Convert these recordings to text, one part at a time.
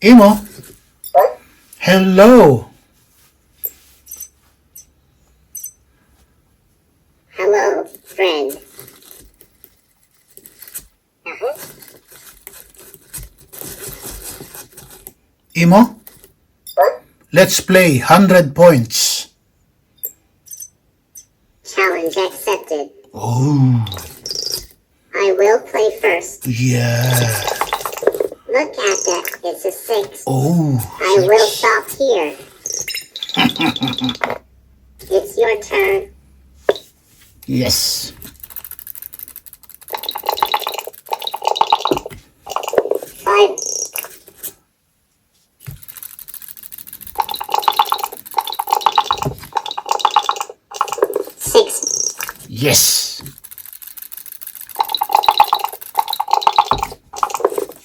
Emo, hello. Hello, friend. Emo, let's play 100 points. Challenge accepted. Oh, I will play first. yeah. Look at that. It's a 6. Oh, I will stop here. It's your turn. yes. 5. Yes.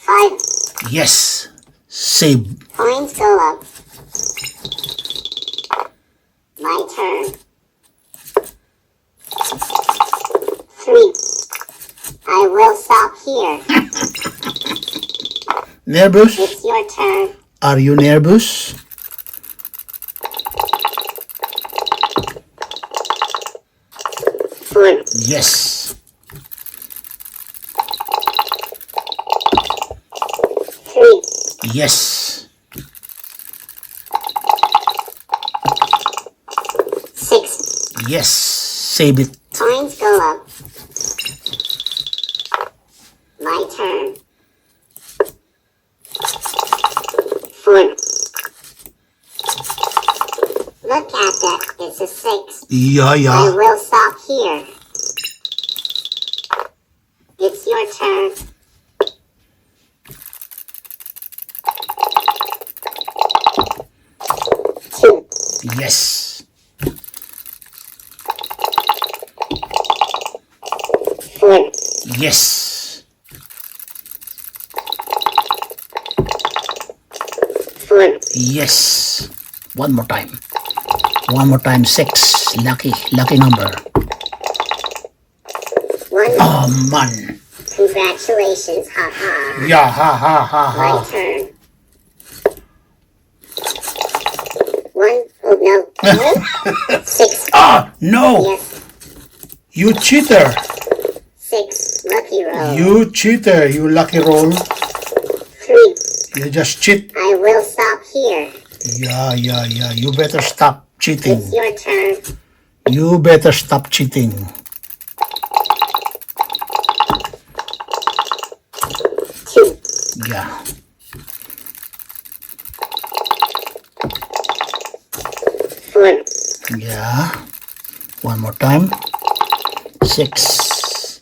5. Yes. Save. Coins go up. My turn. 3. I will stop here. Nervous? It's your turn. Are you nervous? 4. Yes. 3. Yes. 6. Yes. Save it. Coins go up. My turn. 4. Look at that. It's a 6. Yeah, I yeah. will stop here. It's your turn. 2. Yes. 4. Yes. 4. Yes. One more time. One more time. 6. Lucky number. 1. Oh, man. Congratulations, haha. Yeah, ha, ha, ha, My ha. turn. 1. Oh no. 6. Ah, no. Yes. You cheater. 6. Lucky roll. You cheater. You lucky roll. 3. You just cheat. I will stop here. Yeah, yeah, yeah. You better stop cheating. It's your turn. You better stop cheating. 2. Yeah. 4. Yeah. One more time. 6.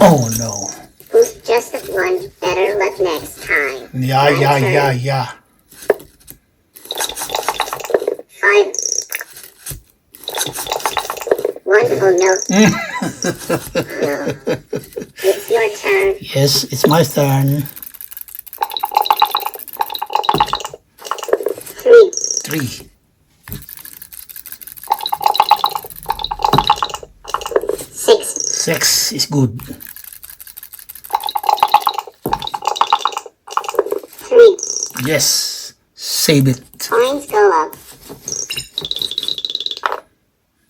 Oh, no. Who's just at 1? Better luck next time. Yeah, My yeah, turn. yeah, yeah. 5. 1. Oh no. It's your turn. Yes, it's my turn. 3. 3. 6. 6 is good. 3. Yes. Save it. Coins go up.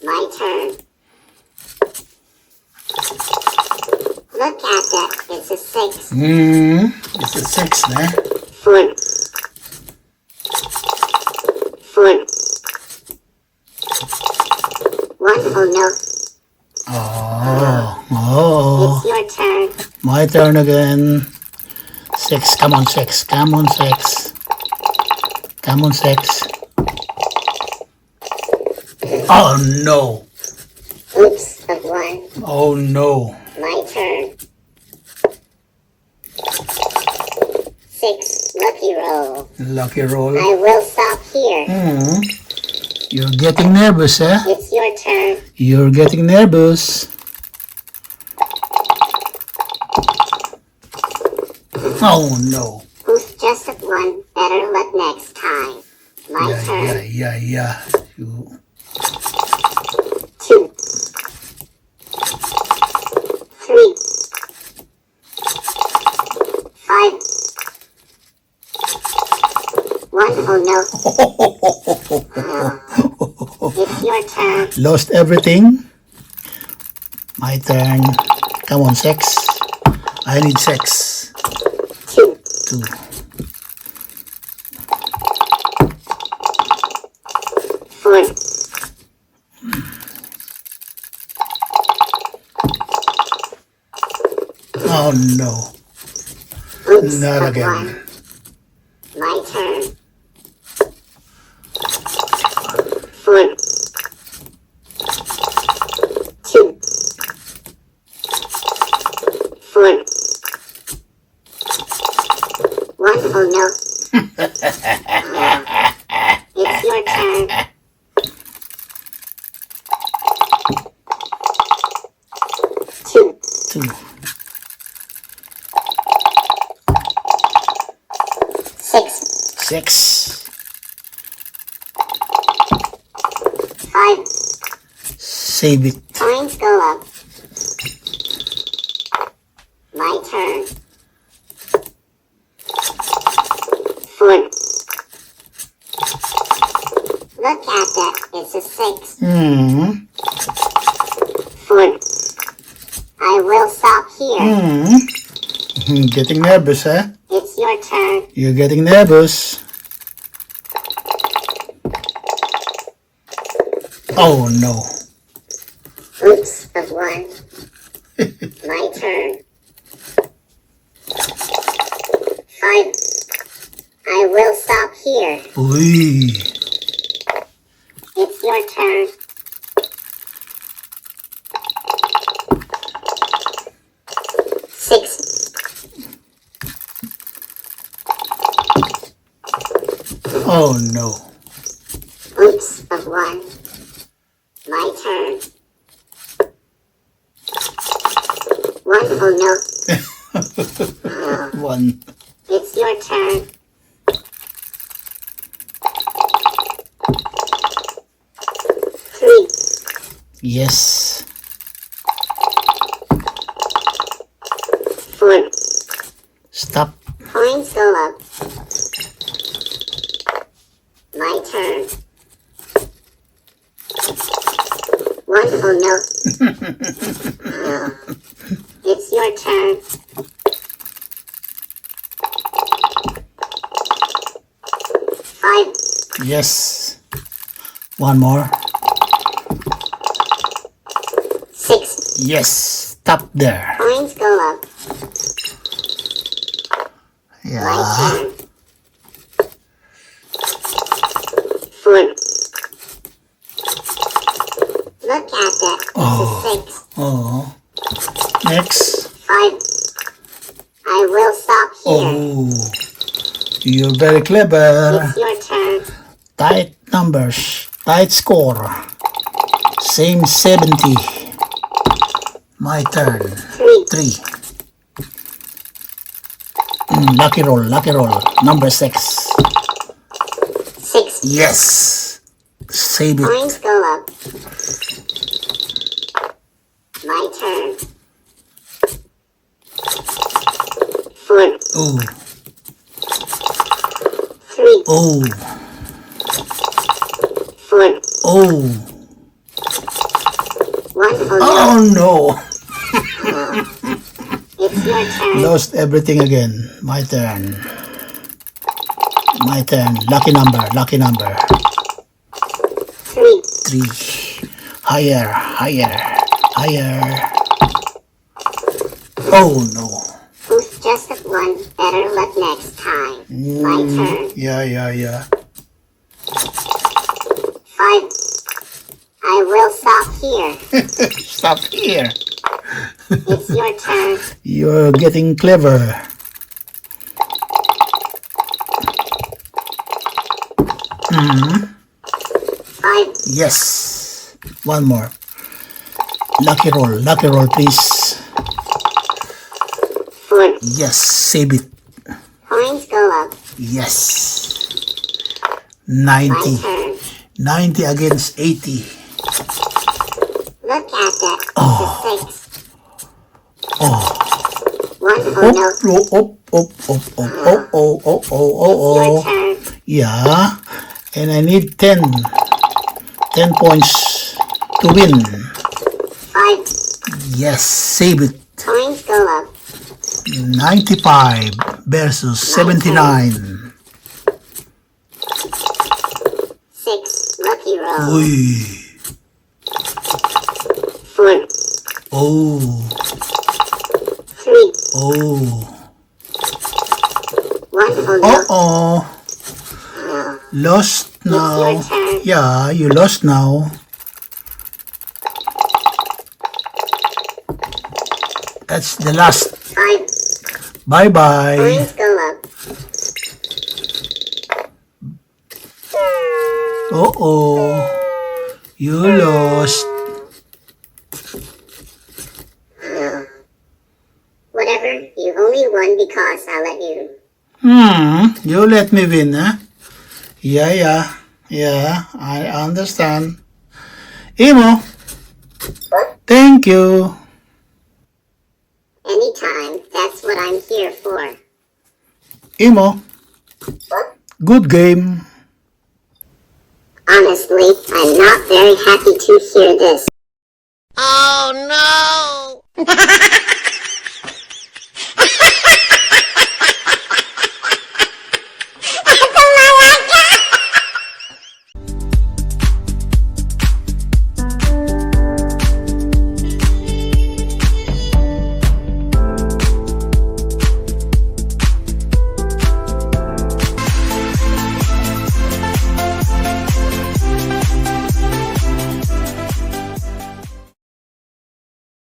My turn. Look at that. It's a 6. It's a 6, ne? 4. 4. 1. Oh no. Oh. It's your turn. My turn again. 6. Come on, 6. Come on, 6. Come on, 6. Oh, no. Oops, of 1. Oh, no. My turn. 6. Lucky roll. Lucky roll. I will stop here. You're getting nervous, eh? It's your turn. You're getting nervous. Oh, no. Who's just at 1? Better luck next time. My turn. Yeah. You... 2. 3. 5. One, oh no. It's your turn. Lost everything. My turn. Come on, 6. I need 6. 2. 2. Four. Oh no. Oops, Not but again. one. My turn. 4. 2. 4. 1, oh no. It's your turn. 2. 2. 6. 6. 5. Save it. Coins go up. My turn. 4. Look at that. It's a 6. 4. I will stop here. Getting nervous, huh? It's your turn. You're getting nervous. Oh no. Oops, of 1. My turn. 5. I will stop here. Uy. It's your turn. 6. Oh no. Oops, of 1. My turn. 1, oh no. 1. It's your turn. 3. Yes. 4. Stop. Coins go up. My turn. 1, oh no. It's your turn. 5. Yes. One more. 6. Yes. Stop there. Coins go up. My Yeah. turn. 4. Look at that. It's a 6. Oh. Next. 5. I will stop here. Oh. You're very clever. It's your turn. Tight numbers. Tight score. Same 70. My turn. 3. 3. Lucky roll. Lucky roll. Number 6. 6. Yes. Save it. Coins go up. My turn. 4. Oh. 3. Oh. 4. Oh. 1, oh Oh no. no. It's your turn. Lost everything again. My turn. My turn. Lucky number. Lucky number. 3. 3. Higher. Higher. Higher. Oh no. Who's just at 1? Better luck next time. My turn. Yeah. 5. I will stop here. Stop here. It's your turn. You're getting clever. 5. Yes. One more. Lucky roll. Lucky roll, please. 4. Yes. Save it. Coins go up. Yes. My 90. turn. 90 against 80. Look at that. It's a 6. Oh. 1, oh Oh, no. oh, oh, oh, oh, oh, oh, oh, oh, oh, oh, Your oh. turn. Yeah. And I need 10. 10 points to win. 5. Yes, save it. Coins go up. 95 versus 79. 6. Lucky roll. Uy. 4. Oh. 3. Oh. 1. Oh no. Uh-oh. Lost now. It's your turn. Yeah, you lost now. That's the last. 5. Bye-bye. Coins go up. Uh-oh. You lost. Whatever. You only won because I let you. You let me win, huh? Yeah, I understand. Emo, What? thank you. Anytime. That's what I'm here for. Emo, What? good game. Honestly, I'm not very happy to hear this. Oh no!